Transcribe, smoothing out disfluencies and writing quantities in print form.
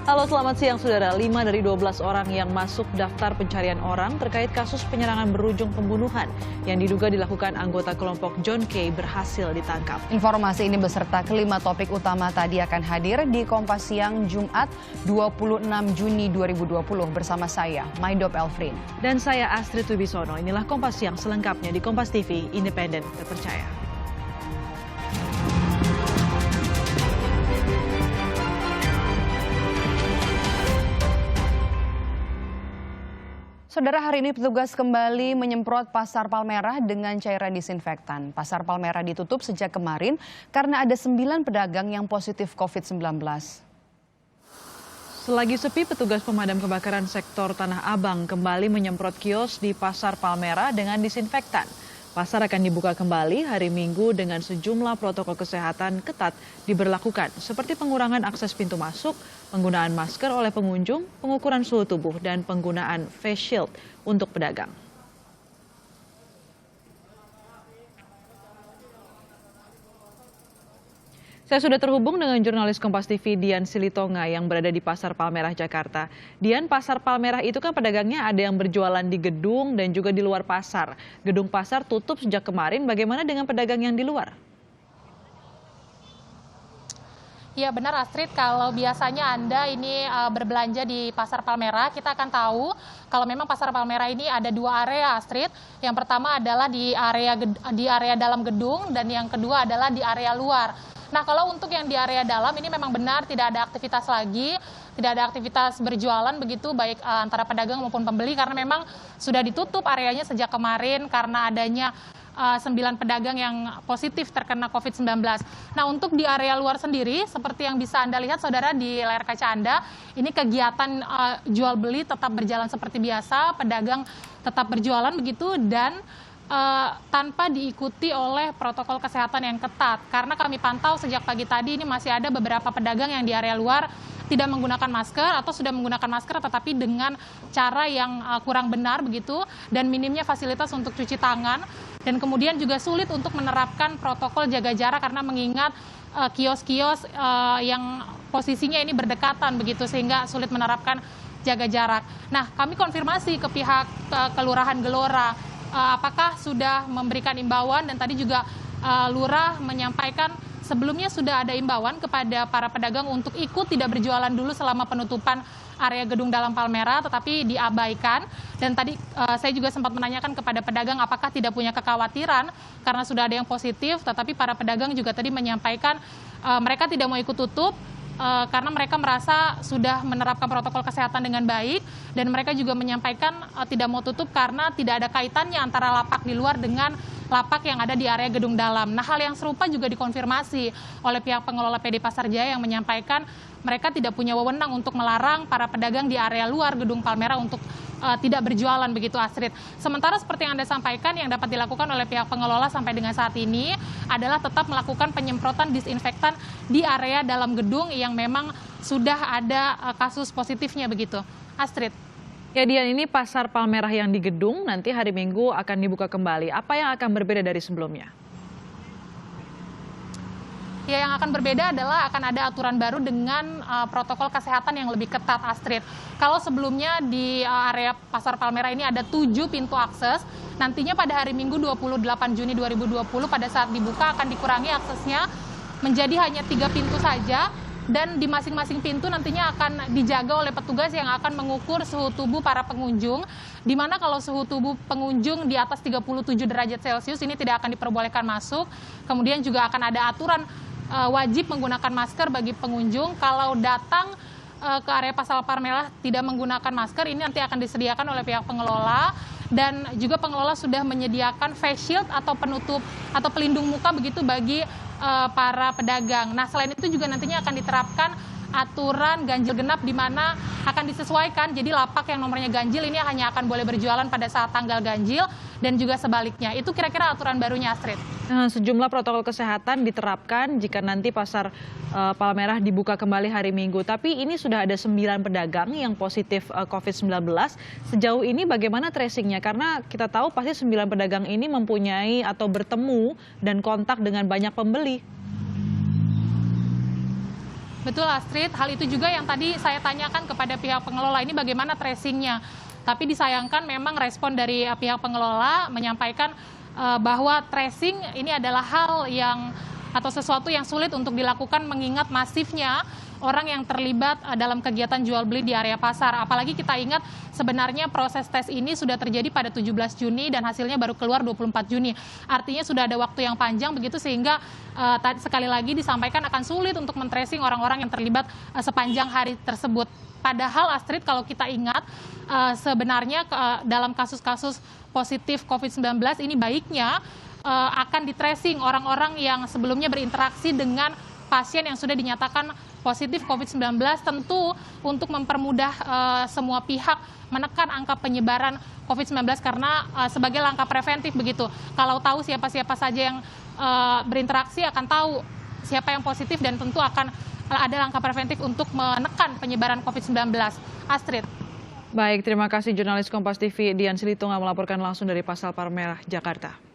Halo, selamat siang saudara. 5 dari 12 orang yang masuk daftar pencarian orang terkait kasus penyerangan berujung pembunuhan yang diduga dilakukan anggota kelompok John K berhasil ditangkap. Informasi ini beserta kelima topik utama tadi akan hadir di Kompas Siang Jumat 26 Juni 2020 bersama saya, Maidop Elfrin. Dan saya Astrid Wibisono. Inilah Kompas Siang selengkapnya di Kompas TV, independen, terpercaya. Saudara, hari ini petugas kembali menyemprot Pasar Palmerah dengan cairan disinfektan. Pasar Palmerah ditutup sejak kemarin karena ada 9 pedagang yang positif COVID-19. Selagi sepi, petugas pemadam kebakaran sektor Tanah Abang kembali menyemprot kios di Pasar Palmerah dengan disinfektan. Pasar akan dibuka kembali hari Minggu dengan sejumlah protokol kesehatan ketat diberlakukan, seperti pengurangan akses pintu masuk, penggunaan masker oleh pengunjung, pengukuran suhu tubuh, dan penggunaan face shield untuk pedagang. Saya sudah terhubung dengan jurnalis Kompas TV Dian Silitonga yang berada di Pasar Palmerah, Jakarta. Dian, Pasar Palmerah itu kan pedagangnya ada yang berjualan di gedung dan juga di luar pasar. Gedung pasar tutup sejak kemarin, bagaimana dengan pedagang yang di luar? Ya benar Astrid, kalau biasanya Anda ini berbelanja di Pasar Palmerah, kita akan tahu kalau memang Pasar Palmerah ini ada 2 area Astrid. Yang pertama adalah di area dalam gedung dan yang kedua adalah di area luar. Nah, kalau untuk yang di area dalam ini memang benar tidak ada aktivitas lagi, tidak ada aktivitas berjualan begitu baik antara pedagang maupun pembeli karena memang sudah ditutup areanya sejak kemarin karena adanya 9 pedagang yang positif terkena COVID-19. Nah, untuk di area luar sendiri, seperti yang bisa Anda lihat, saudara, di layar kaca Anda, ini kegiatan jual beli tetap berjalan seperti biasa, pedagang tetap berjualan begitu, dan tanpa diikuti oleh protokol kesehatan yang ketat. Karena kami pantau sejak pagi tadi ini masih ada beberapa pedagang yang di area luar tidak menggunakan masker atau sudah menggunakan masker tetapi dengan cara yang kurang benar begitu dan minimnya fasilitas untuk cuci tangan dan kemudian juga sulit untuk menerapkan protokol jaga jarak karena mengingat kios-kios yang posisinya ini berdekatan begitu sehingga sulit menerapkan jaga jarak. Nah, kami konfirmasi ke pihak Kelurahan Gelora apakah sudah memberikan imbauan dan tadi juga Lurah menyampaikan sebelumnya sudah ada imbauan kepada para pedagang untuk ikut tidak berjualan dulu selama penutupan area gedung dalam Palmerah tetapi diabaikan dan tadi saya juga sempat menanyakan kepada pedagang apakah tidak punya kekhawatiran karena sudah ada yang positif tetapi para pedagang juga tadi menyampaikan mereka tidak mau ikut tutup karena mereka merasa sudah menerapkan protokol kesehatan dengan baik dan mereka juga menyampaikan tidak mau tutup karena tidak ada kaitannya antara lapak di luar dengan lapak yang ada di area gedung dalam. Nah, hal yang serupa juga dikonfirmasi oleh pihak pengelola PD Pasar Jaya yang menyampaikan mereka tidak punya wewenang untuk melarang para pedagang di area luar gedung Palmerah untuk tidak berjualan begitu Astrid. Sementara seperti yang Anda sampaikan yang dapat dilakukan oleh pihak pengelola sampai dengan saat ini adalah tetap melakukan penyemprotan disinfektan di area dalam gedung yang memang sudah ada kasus positifnya begitu. Astrid. Ya Dian, ini Pasar Palmerah yang di gedung nanti hari Minggu akan dibuka kembali. Apa yang akan berbeda dari sebelumnya? Ya, yang akan berbeda adalah akan ada aturan baru dengan protokol kesehatan yang lebih ketat, Astrid. Kalau sebelumnya di area Pasar Palmerah ini ada 7 pintu akses, nantinya pada hari Minggu 28 Juni 2020 pada saat dibuka akan dikurangi aksesnya menjadi hanya 3 pintu saja. Dan di masing-masing pintu nantinya akan dijaga oleh petugas yang akan mengukur suhu tubuh para pengunjung, di mana kalau suhu tubuh pengunjung di atas 37 derajat Celcius ini tidak akan diperbolehkan masuk. Kemudian juga akan ada aturan wajib menggunakan masker bagi pengunjung. Kalau datang ke area Pasar Palmerah tidak menggunakan masker, ini nanti akan disediakan oleh pihak pengelola. Dan juga pengelola sudah menyediakan face shield atau penutup atau pelindung muka begitu bagi para pedagang. Nah, selain itu juga nantinya akan diterapkan aturan ganjil genap di mana akan disesuaikan. Jadi lapak yang nomornya ganjil ini hanya akan boleh berjualan pada saat tanggal ganjil dan juga sebaliknya. Itu kira-kira aturan barunya, Astrid. Sejumlah protokol kesehatan diterapkan jika nanti Pasar Palmerah dibuka kembali hari Minggu. Tapi ini sudah ada 9 pedagang yang positif COVID-19. Sejauh ini bagaimana tracingnya? Karena kita tahu pasti 9 pedagang ini mempunyai atau bertemu dan kontak dengan banyak pembeli. Betul Astrid, hal itu juga yang tadi saya tanyakan kepada pihak pengelola ini bagaimana tracingnya. Tapi disayangkan memang respon dari pihak pengelola menyampaikan bahwa tracing ini adalah hal yang atau sesuatu yang sulit untuk dilakukan mengingat masifnya orang yang terlibat dalam kegiatan jual beli di area pasar. Apalagi kita ingat sebenarnya proses tes ini sudah terjadi pada 17 Juni dan hasilnya baru keluar 24 Juni. Artinya sudah ada waktu yang panjang begitu sehingga sekali lagi disampaikan akan sulit untuk men-tracing orang-orang yang terlibat sepanjang hari tersebut. Padahal Astrid kalau kita ingat sebenarnya dalam kasus-kasus positif COVID-19 ini baiknya akan di-tracing orang-orang yang sebelumnya berinteraksi dengan pasien yang sudah dinyatakan positif COVID-19, tentu untuk mempermudah semua pihak menekan angka penyebaran COVID-19 karena sebagai langkah preventif begitu. Kalau tahu siapa-siapa saja yang berinteraksi akan tahu siapa yang positif dan tentu akan ada langkah preventif untuk menekan penyebaran COVID-19. Astrid. Baik, terima kasih jurnalis Kompas TV Dian Silitonga melaporkan langsung dari Pasar Palmerah, Jakarta.